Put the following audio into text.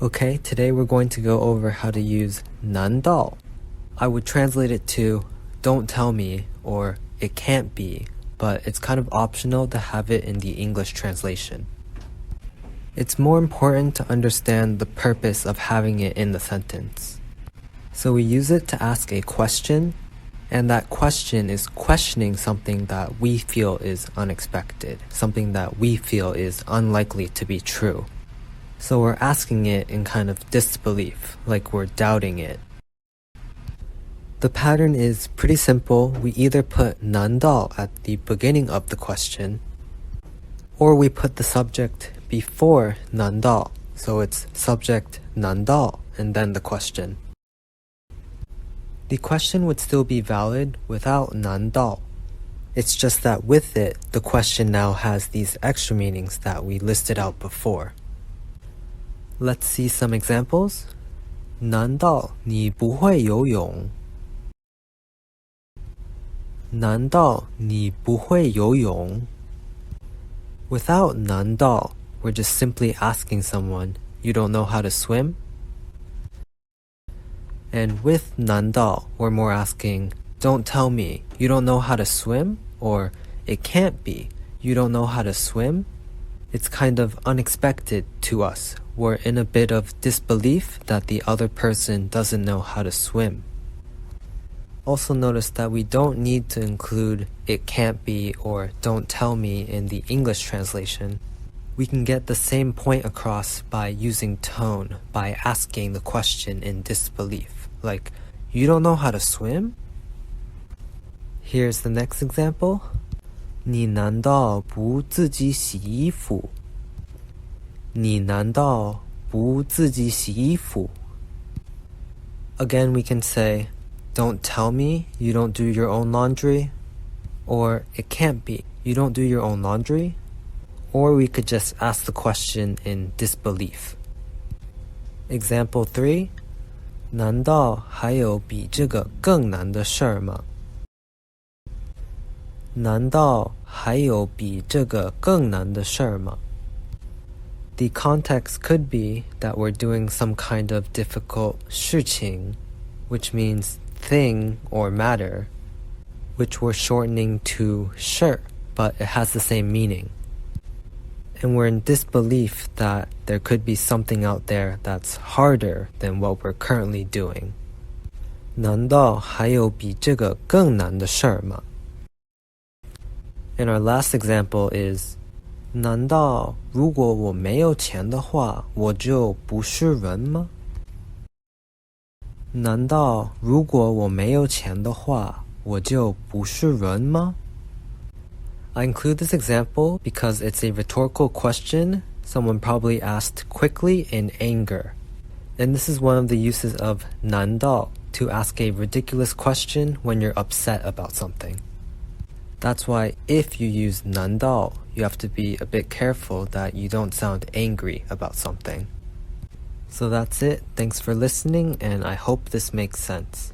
Okay, today we're going to go over how to use 难道. I would translate it to don't tell me or it can't be, but it's kind of optional to have it in the English translation. It's more important to understand the purpose of having it in the sentence. So we use it to ask a question, and that question is questioning something that we feel is unexpected, something that we feel is unlikely to be true. So we're asking it in kind of disbelief, like we're doubting it. The pattern is pretty simple. We either put 难道 at the beginning of the question, or we put the subject before 难道, so it's subject 难道 and then the question. The question would still be valid without 难道. It's just that with it, the question now has these extra meanings that we listed out before. Let's see some examples. 难道你不会游泳? 难道你不会游泳? Without 难道, we're just simply asking someone, you don't know how to swim? And with 难道, we're more asking, don't tell me, you don't know how to swim? Or it can't be, you don't know how to swim? It's kind of unexpected to us. We're in a bit of disbelief that the other person doesn't know how to swim. Also notice that we don't need to include it can't be or don't tell me in the English translation. We can get the same point across by using tone, by asking the question in disbelief. Like, you don't know how to swim? Here's the next example. 你难道不自己洗衣服? 你难道不自己洗衣服? Again, we can say, don't tell me you don't do your own laundry, or it can't be you don't do your own laundry, or we could just ask the question in disbelief. Example 3, 难道还有比这个更难的事儿吗? 难道还有比这个更难的事儿吗? The context could be that we're doing some kind of difficult 事情, which means thing or matter, which we're shortening to 事, but it has the same meaning. And we're in disbelief that there could be something out there that's harder than what we're currently doing. 难道还有比这个更难的事吗? And our last example is, 难道如果我没有钱的话，我就不是人吗? 难道如果我没有钱的话，我就不是人吗? I include this example because it's a rhetorical question someone probably asked quickly in anger. And this is one of the uses of 难道 to ask a ridiculous question when you're upset about something. That's why if you use 难道, you have to be a bit careful that you don't sound angry about something. So that's it. Thanks for listening, and I hope this makes sense.